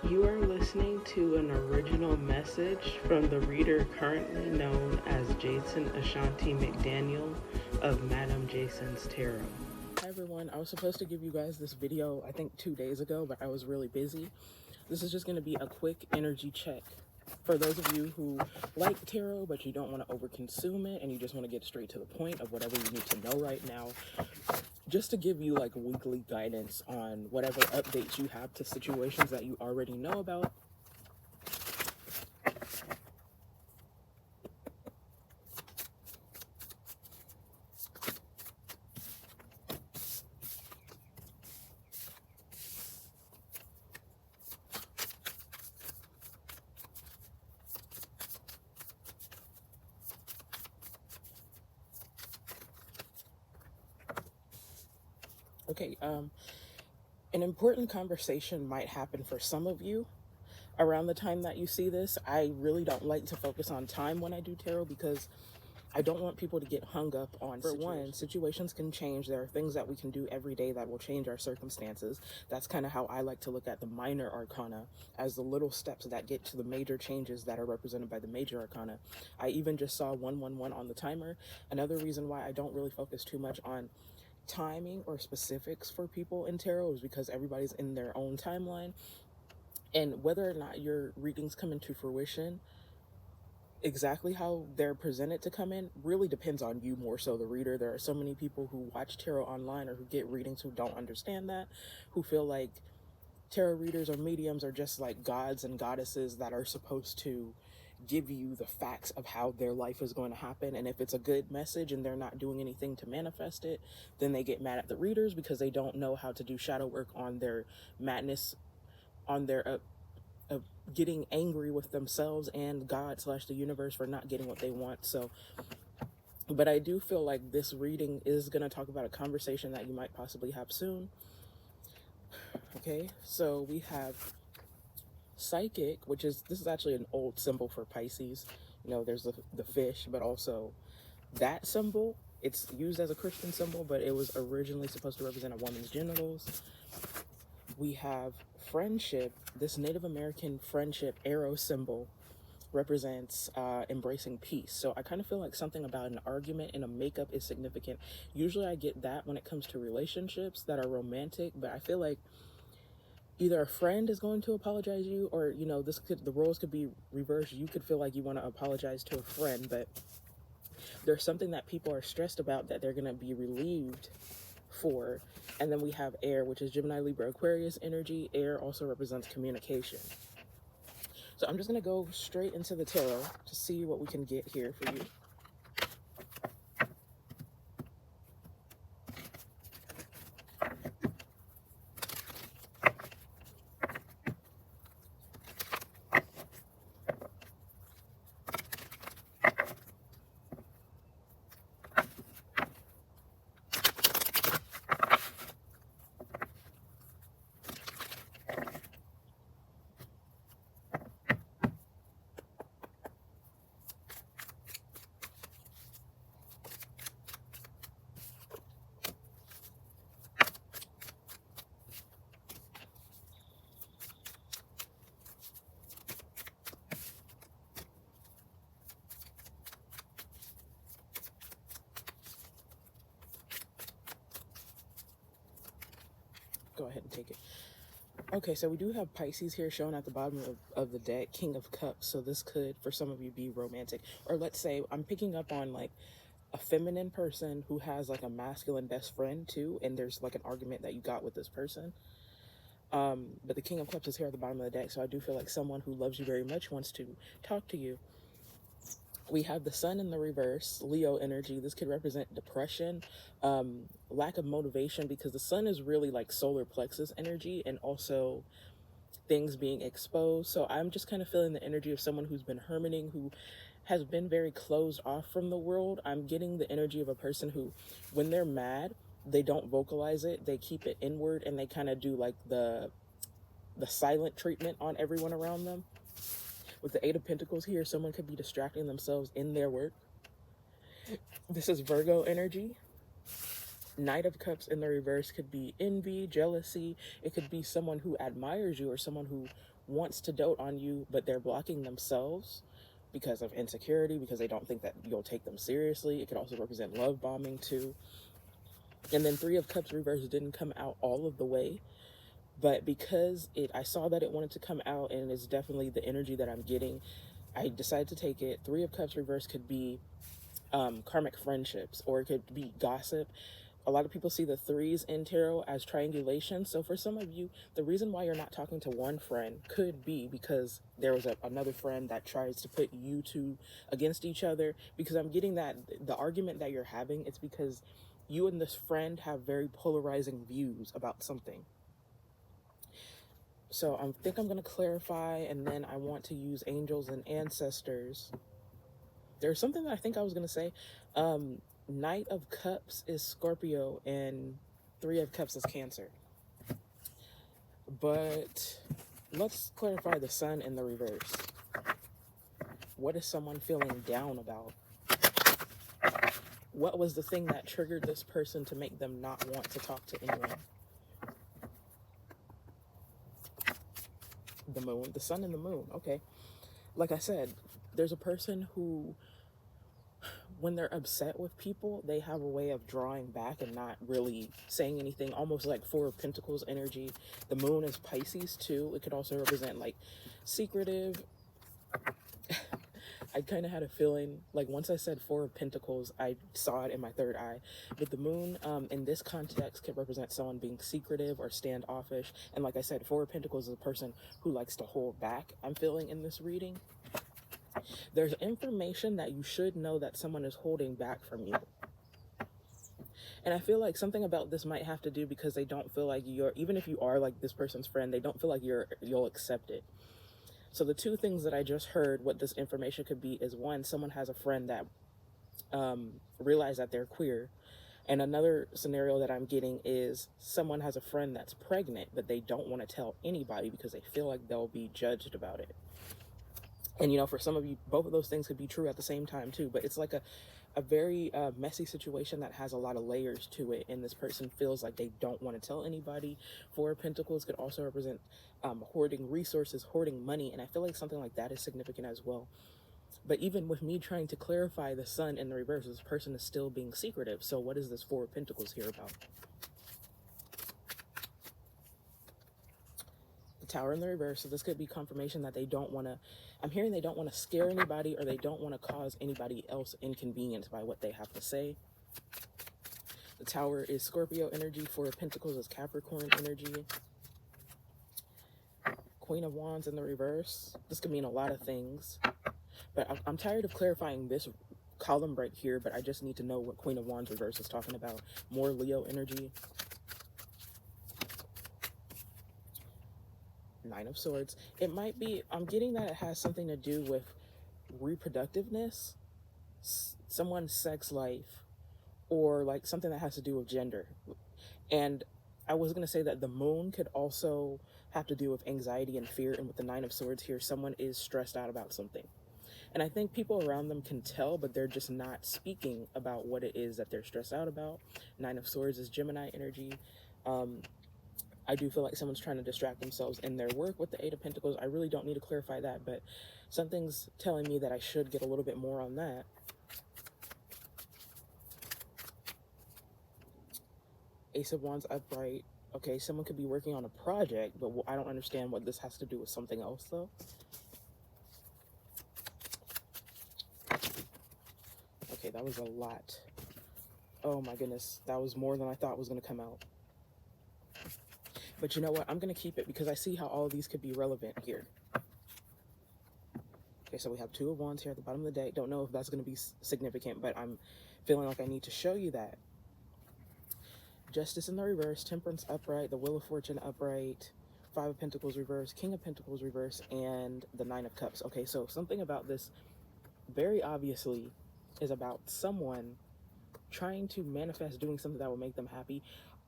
You are listening to an original message from the reader currently known as Jason Ashanti McDaniel of Madam Jason's Tarot. Hi everyone, I was supposed to give you guys this video I think 2 days ago, but I was really busy. This is just going to be a quick energy check. For those of you who like tarot, but you don't want to overconsume it and you just want to get straight to the point of whatever you need to know right now, just to give you like weekly guidance on whatever updates you have to situations that you already know about. Okay, an important conversation might happen for some of you around the time that you see this. I really don't like to focus on time when I do tarot because I don't want people to get hung up on, for one, situations can change. There are things that we can do every day that will change our circumstances. That's kind of how I like to look at the minor arcana, as the little steps that get to the major changes that are represented by the major arcana. I even just saw 111 on the timer. Another reason why I don't really focus too much on timing or specifics for people in tarot is because everybody's in their own timeline, and whether or not your readings come into fruition exactly how they're presented to come in really depends on you, more so the reader. There are so many people who watch tarot online or who get readings who don't understand that, who feel like tarot readers or mediums are just like gods and goddesses that are supposed to give you the facts of how their life is going to happen, and if it's a good message and they're not doing anything to manifest it, then they get mad at the readers because they don't know how to do shadow work on their madness, on their getting angry with themselves and God / the universe for not getting what they want. So, but I do feel like this reading is going to talk about a conversation that you might possibly have soon. Okay, so we have psychic, which is, this is actually an old symbol for Pisces. You know, there's the fish, but also that symbol, it's used as a Christian symbol, but it was originally supposed to represent a woman's genitals. We have friendship. This Native American friendship arrow symbol represents embracing peace. So I kind of feel like something about an argument in a makeup is significant. Usually I get that when it comes to relationships that are romantic, but I feel like either a friend is going to apologize to you, or, you know, the roles could be reversed. You could feel like you want to apologize to a friend, but there's something that people are stressed about that they're going to be relieved for. And then we have air, which is Gemini, Libra, Aquarius energy. Air also represents communication. So I'm just going to go straight into the tarot to see what we can get here for you. Go ahead and take it. Okay, so we do have Pisces here shown at the bottom of the deck, King of Cups. So this could, for some of you, be romantic. Or let's say I'm picking up on like a feminine person who has like a masculine best friend too, and there's like an argument that you got with this person. But the King of Cups is here at the bottom of the deck, so I do feel like someone who loves you very much wants to talk to you. We have the Sun in the reverse, Leo energy. This could represent depression, lack of motivation, because the Sun is really like solar plexus energy, and also things being exposed. So I'm just kind of feeling the energy of someone who's been hermiting, who has been very closed off from the world. I'm getting the energy of a person who, when they're mad, they don't vocalize it, they keep it inward, and they kind of do like the silent treatment on everyone around them. With the Eight of Pentacles here, someone could be distracting themselves in their work. This is Virgo energy. Knight of Cups in the reverse could be envy, jealousy. It could be someone who admires you or someone who wants to dote on you, but they're blocking themselves because of insecurity, because they don't think that you'll take them seriously. It could also represent love bombing too. And then Three of Cups reverse didn't come out all of the way, but because I saw that it wanted to come out and it's definitely the energy that I'm getting, I decided to take it. Three of Cups reverse could be karmic friendships, or it could be gossip. A lot of people see the threes in tarot as triangulation. So for some of you, the reason why you're not talking to one friend could be because there was another friend that tries to put you two against each other. Because I'm getting that the argument that you're having, it's because you and this friend have very polarizing views about something. So I think I'm going to clarify, and then I want to use angels and ancestors. There's something that I think I was going to say. Knight of Cups is Scorpio and Three of Cups is Cancer. But let's clarify the Sun in the reverse. What is someone feeling down about? What was the thing that triggered this person to make them not want to talk to anyone? The Moon, the Sun and the Moon. Okay. Like I said, there's a person who, when they're upset with people, they have a way of drawing back and not really saying anything, almost like Four of Pentacles energy. The Moon is Pisces too. It could also represent like secretive. I kind of had a feeling, like once I said Four of Pentacles, I saw it in my third eye. But the Moon, in this context, could represent someone being secretive or standoffish. And like I said, Four of Pentacles is a person who likes to hold back, I'm feeling in this reading. There's information that you should know that someone is holding back from you. And I feel like something about this might have to do because they don't feel like even if you are like this person's friend, they don't feel like you'll accept it. So the two things that I just heard, what this information could be, is one, someone has a friend that realized that they're queer. And another scenario that I'm getting is someone has a friend that's pregnant, but they don't want to tell anybody because they feel like they'll be judged about it. And, you know, for some of you, both of those things could be true at the same time, too. But it's like a very messy situation that has a lot of layers to it. And this person feels like they don't want to tell anybody. Four of Pentacles could also represent hoarding resources, hoarding money. And I feel like something like that is significant as well. But even with me trying to clarify the Sun in the reverse, this person is still being secretive. So what is this Four of Pentacles here about? The Tower in the reverse. So this could be confirmation that they don't want to, I'm hearing they don't want to scare anybody, or they don't want to cause anybody else inconvenience by what they have to say. The Tower is Scorpio energy. Four of Pentacles is Capricorn energy. Queen of Wands in the reverse. This could mean a lot of things. But I'm tired of clarifying this column right here, but I just need to know what Queen of Wands reverse is talking about. More Leo energy. Nine of Swords. It might be, I'm getting that it has something to do with reproductiveness, someone's sex life, or like something that has to do with gender. And I was going to say that the Moon could also have to do with anxiety and fear. And with the Nine of Swords here, someone is stressed out about something. And I think people around them can tell, but they're just not speaking about what it is that they're stressed out about. Nine of Swords is Gemini energy. I do feel like someone's trying to distract themselves in their work with the Eight of Pentacles. I really don't need to clarify that, but something's telling me that I should get a little bit more on that. Ace of Wands upright. Okay, someone could be working on a project, but I don't understand what this has to do with something else, though. Okay, that was a lot. Oh my goodness, that was more than I thought was going to come out. But you know what? I'm going to keep it because I see how all of these could be relevant here. Okay, so we have Two of Wands here at the bottom of the deck. Don't know if that's going to be significant, but I'm feeling like I need to show you that. Justice in the reverse, Temperance upright, the Wheel of Fortune upright, Five of Pentacles reverse, King of Pentacles reverse, and the Nine of Cups. Okay, so something about this very obviously is about someone trying to manifest doing something that will make them happy.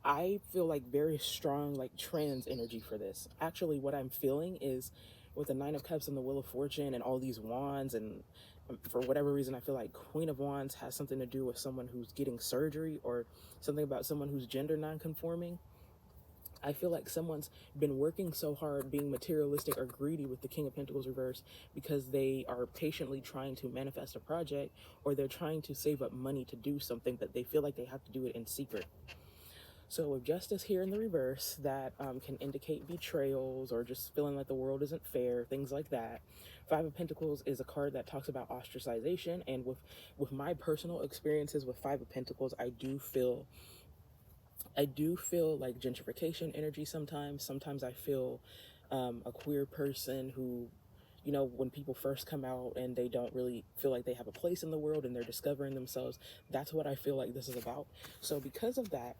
I feel like very strong, like trans energy for this. Actually, what I'm feeling is with the Nine of Cups and the Wheel of Fortune and all these wands, and for whatever reason I feel like Queen of Wands has something to do with someone who's getting surgery, or something about someone who's gender non-conforming. I feel like someone's been working so hard being materialistic or greedy with the King of Pentacles reverse because they are patiently trying to manifest a project, or they're trying to save up money to do something, but they feel like they have to do it in secret. So with Justice here in the reverse, that can indicate betrayals or just feeling like the world isn't fair, things like that. Five of Pentacles is a card that talks about ostracization, and with my personal experiences with Five of Pentacles, I do feel like gentrification energy sometimes. Sometimes I feel a queer person who, you know, when people first come out and they don't really feel like they have a place in the world and they're discovering themselves, that's what I feel like this is about. So because of that,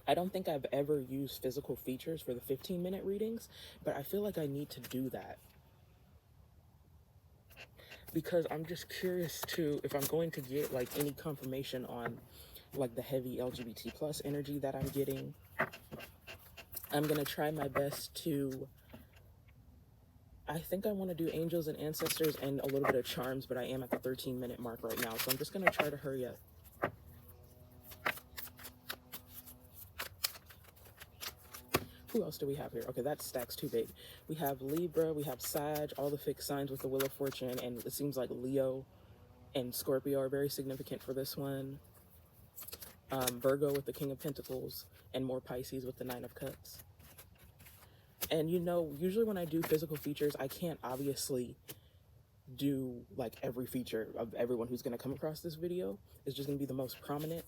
I don't think I've ever used physical features for the 15-minute readings, but I feel like I need to do that because I'm just curious to, if I'm going to get like any confirmation on like the heavy LGBT plus energy that I'm getting. I'm gonna try my best to, I think I want to do angels and ancestors and a little bit of charms, but I am at the 13-minute mark right now, so I'm just gonna try to hurry up. Who else do we have here? Okay, that stack's too big. We have Libra, we have Sag, all the fixed signs with the Wheel of Fortune, and it seems like Leo and Scorpio are very significant for this one. Virgo with the King of Pentacles, and more Pisces with the Nine of Cups. And you know, usually when I do physical features, I can't obviously do like every feature of everyone who's going to come across this video. It's just going to be the most prominent.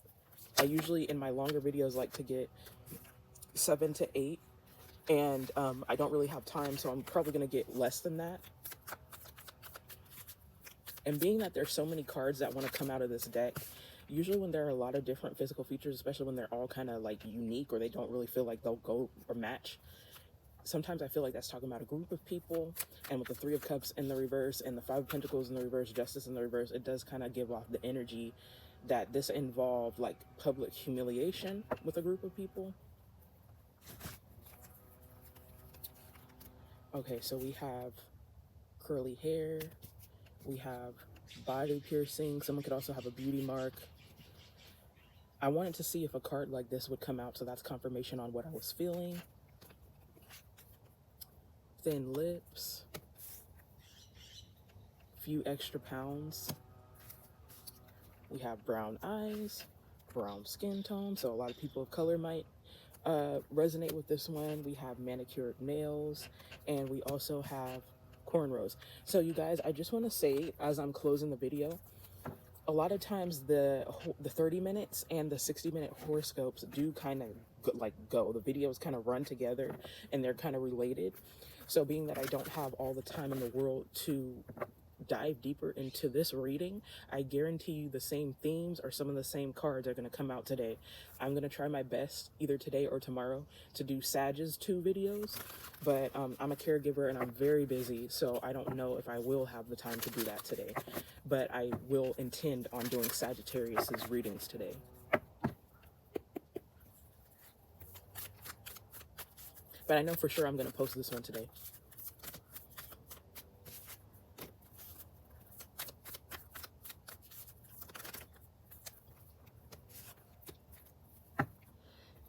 I usually in my longer videos like to get 7 to 8, and I don't really have time, so I'm probably going to get less than that. And being that there's so many cards that want to come out of this deck, usually when there are a lot of different physical features, especially when they're all kind of like unique or they don't really feel like they'll go or match, sometimes I feel like that's talking about a group of people. And with the Three of Cups in the reverse and the Five of Pentacles in the reverse, Justice in the reverse, it does kind of give off the energy that this involved like public humiliation with a group of people. Okay, so we have curly hair, we have body piercing, someone could also have a beauty mark. I wanted to see if a card like this would come out, so that's confirmation on what I was feeling. Thin lips, few extra pounds. We have brown eyes, brown skin tone, so a lot of people of color might resonate with this one. We have manicured nails, and we also have cornrows. So you guys, I just want to say as I'm closing the video, a lot of times the 30 minutes and the 60-minute horoscopes do kind of go. The videos kind of run together and they're kind of related. So being that I don't have all the time in the world to dive deeper into this reading, I guarantee you the same themes or some of the same cards are going to come out today. I'm going to try my best either today or tomorrow to do Sag's 2 videos, but I'm a caregiver and I'm very busy, so I don't know if I will have the time to do that today, but I will intend on doing Sagittarius's readings today. But I know for sure I'm going to post this one today.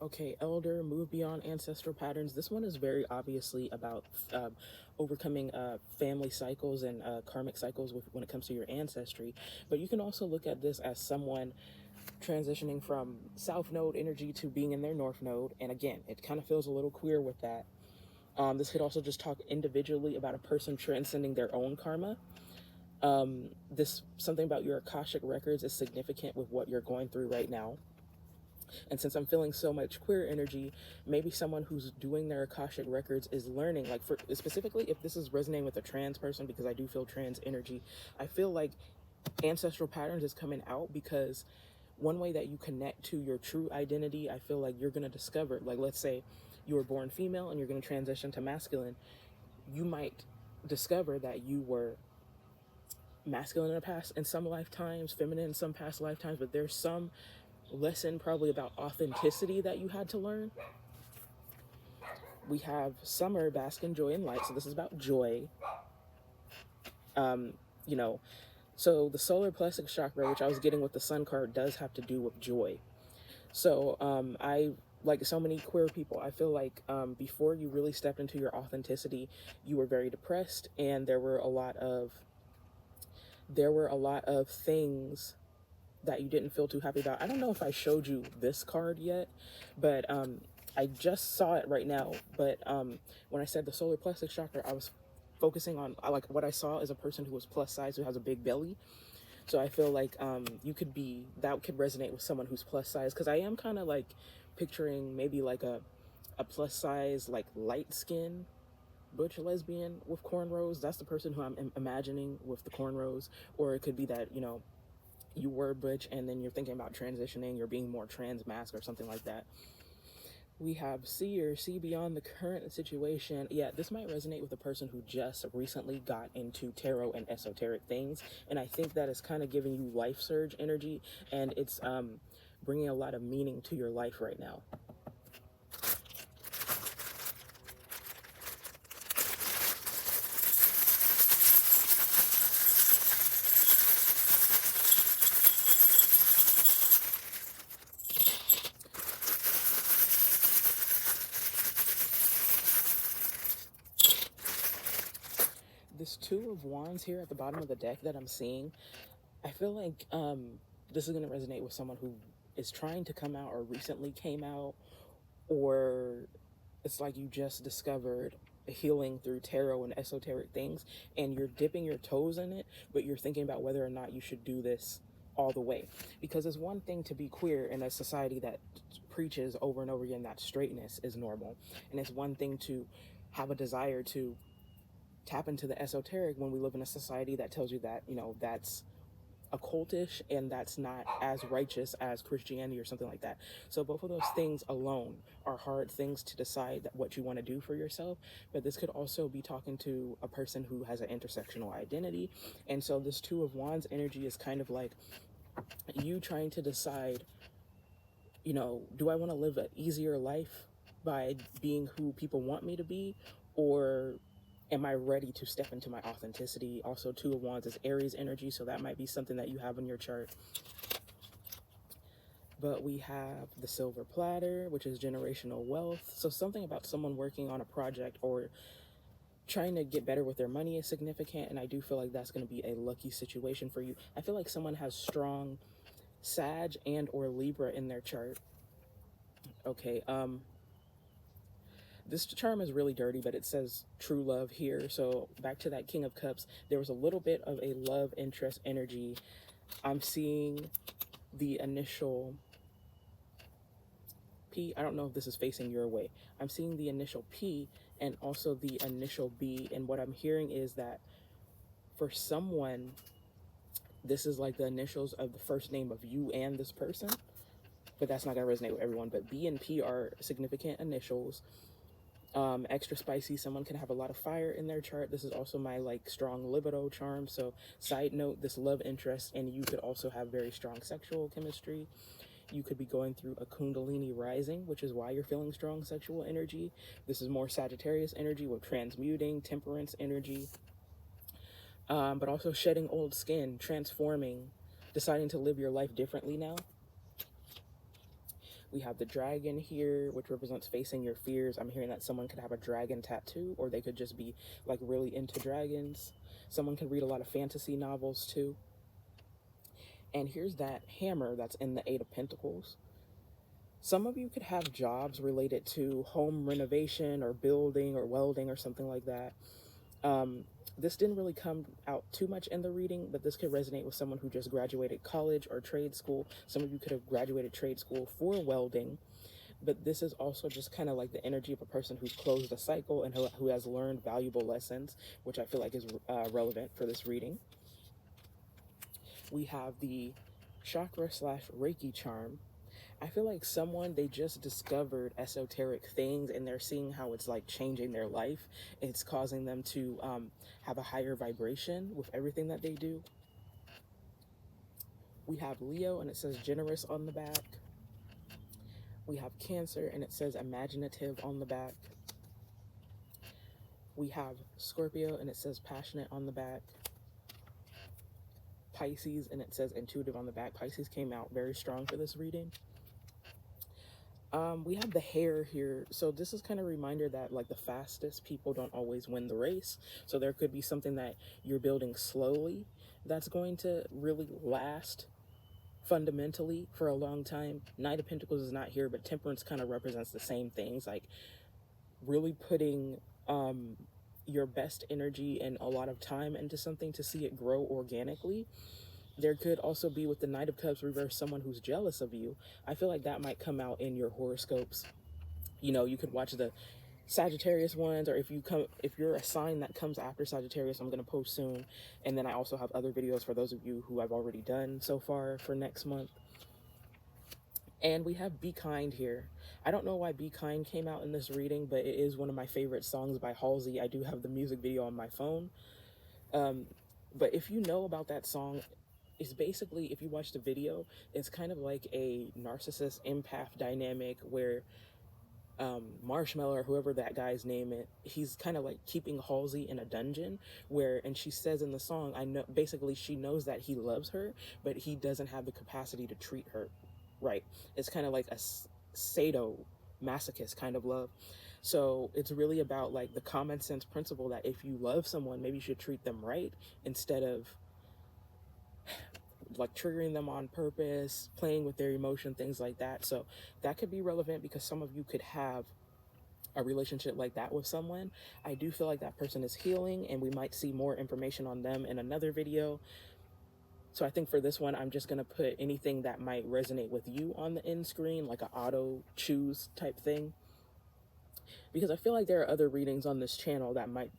Okay, Elder, move beyond ancestral patterns. This one is very obviously about overcoming family cycles and karmic cycles when it comes to your ancestry. But you can also look at this as someone transitioning from South Node energy to being in their North Node. And again, it kind of feels a little queer with that. This could also just talk individually about a person transcending their own karma. Something about your Akashic records is significant with what you're going through right now. And since I'm feeling so much queer energy, maybe someone who's doing their Akashic records is learning, like specifically if this is resonating with a trans person, because I do feel trans energy, I feel like ancestral patterns is coming out because one way that you connect to your true identity, I feel like you're going to discover, like let's say you were born female and you're going to transition to masculine, you might discover that you were masculine in some lifetimes, feminine in some past lifetimes, but there's some lesson probably about authenticity that you had to learn. We have summer, bask in joy and light. So this is about joy. You know, so the solar plexus chakra, which I was getting with the sun card, does have to do with joy. So I, like so many queer people, I feel like before you really stepped into your authenticity, you were very depressed, and there were a lot of things that you didn't feel too happy about. I don't know if I showed you this card yet, but I just saw it right now. But when I said the solar plexus chakra, I was focusing on, like, what I saw is a person who was plus size, who has a big belly. So I feel like that could resonate with someone who's plus size, because I am kind of like picturing maybe like a plus size, like light skin butch lesbian with cornrows. That's the person who I'm imagining with the cornrows. Or it could be that, you were butch and then you're thinking about transitioning, you're being more trans mask or something like that. We have see beyond the current situation. Yeah, this might resonate with a person who just recently got into tarot and esoteric things, and I think that is kind of giving you life surge energy, and it's bringing a lot of meaning to your life right now. This Two of Wands here at the bottom of the deck that I'm seeing, I feel like this is going to resonate with someone who is trying to come out or recently came out, or it's like you just discovered healing through tarot and esoteric things, and you're dipping your toes in it, but you're thinking about whether or not you should do this all the way. Because it's one thing to be queer in a society that preaches over and over again that straightness is normal, and it's one thing to have a desire to tap into the esoteric when we live in a society that tells you that, that's occultish and that's not as righteous as Christianity or something like that. So both of those things alone are hard things to decide what you want to do for yourself. But this could also be talking to a person who has an intersectional identity. And so this Two of Wands energy is kind of like you trying to decide, do I want to live an easier life by being who people want me to be, or am I ready to step into my authenticity? Also, Two of Wands is Aries energy, so that might be something that you have in your chart. But we have the Silver Platter, which is generational wealth. So something about someone working on a project or trying to get better with their money is significant, and I do feel like that's going to be a lucky situation for you. I feel like someone has strong Sag and or Libra in their chart. Okay, this charm is really dirty, but it says true love here. So back to that King of Cups, there was a little bit of a love interest energy. I'm seeing the initial P. I don't know if this is facing your way. I'm seeing the initial P and also the initial B. And what I'm hearing is that for someone, this is like the initials of the first name of you and this person. But that's not going to resonate with everyone. But B and P are significant initials. Extra spicy, someone can have a lot of fire in their chart. This is also my like strong libido charm. So side note, this love interest, and you could also have very strong sexual chemistry. You could be going through a Kundalini rising, which is why you're feeling strong sexual energy. This is more Sagittarius energy with transmuting, temperance energy, but also shedding old skin, transforming, deciding to live your life differently now. We have the dragon here, which represents facing your fears. I'm hearing that someone could have a dragon tattoo, or they could just be like really into dragons. Someone could read a lot of fantasy novels too. And here's that hammer that's in the Eight of Pentacles. Some of you could have jobs related to home renovation or building or welding or something like that. This didn't really come out too much in the reading, but this could resonate with someone who just graduated college or trade school. Some of you could have graduated trade school for welding, but this is also just kind of like the energy of a person who's closed a cycle and who has learned valuable lessons, which I feel like is relevant for this reading. We have the chakra / Reiki charm. I feel like someone, they just discovered esoteric things and they're seeing how it's like changing their life. It's causing them to have a higher vibration with everything that they do. We have Leo and it says generous on the back. We have Cancer and it says imaginative on the back. We have Scorpio, and it says passionate on the back. Pisces, and it says intuitive on the back. Pisces came out very strong for this reading. We have the hair here. So this is kind of a reminder that like the fastest people don't always win the race. So there could be something that you're building slowly that's going to really last fundamentally for a long time. Knight of Pentacles is not here, but Temperance kind of represents the same things, like really putting your best energy and a lot of time into something to see it grow organically. There could also be, with the Knight of Cups reverse, someone who's jealous of you. I feel like that might come out in your horoscopes. You know, you could watch the Sagittarius ones, or if you're a sign that comes after Sagittarius, I'm going to post soon. And then I also have other videos for those of you who I've already done so far for next month. And we have Be Kind here. I don't know why Be Kind came out in this reading, but it is one of my favorite songs by Halsey. I do have the music video on my phone. But if you know about that song, it's basically, if you watch the video, it's kind of like a narcissist empath dynamic where Marshmallow, or whoever that guy's name is, he's kind of like keeping Halsey in a dungeon where, and she says in the song, I know, basically she knows that he loves her, but he doesn't have the capacity to treat her right. It's kind of like a sadomasochist kind of love. So it's really about like the common sense principle that if you love someone, maybe you should treat them right instead of like triggering them on purpose, playing with their emotion, things like that. So that could be relevant because some of you could have a relationship like that with someone. I do feel like that person is healing, and we might see more information on them in another video. So I think for this one, I'm just going to put anything that might resonate with you on the end screen, like an auto choose type thing, because I feel like there are other readings on this channel that might,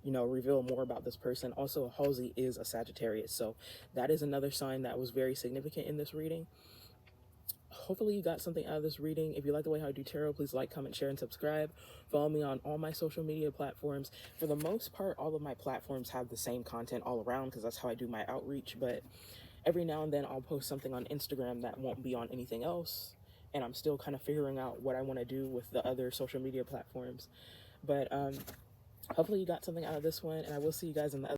you know, reveal more about this person. Also, Halsey is a Sagittarius, so that is another sign that was very significant in this reading. Hopefully you got something out of this reading. If you like the way how I do tarot, please like, comment, share, and subscribe. Follow me on all my social media platforms. For the most part, all of my platforms have the same content all around because that's how I do my outreach, but every now and then I'll post something on Instagram that won't be on anything else, and I'm still kind of figuring out what I want to do with the other social media platforms. But hopefully you got something out of this one, and I will see you guys in the other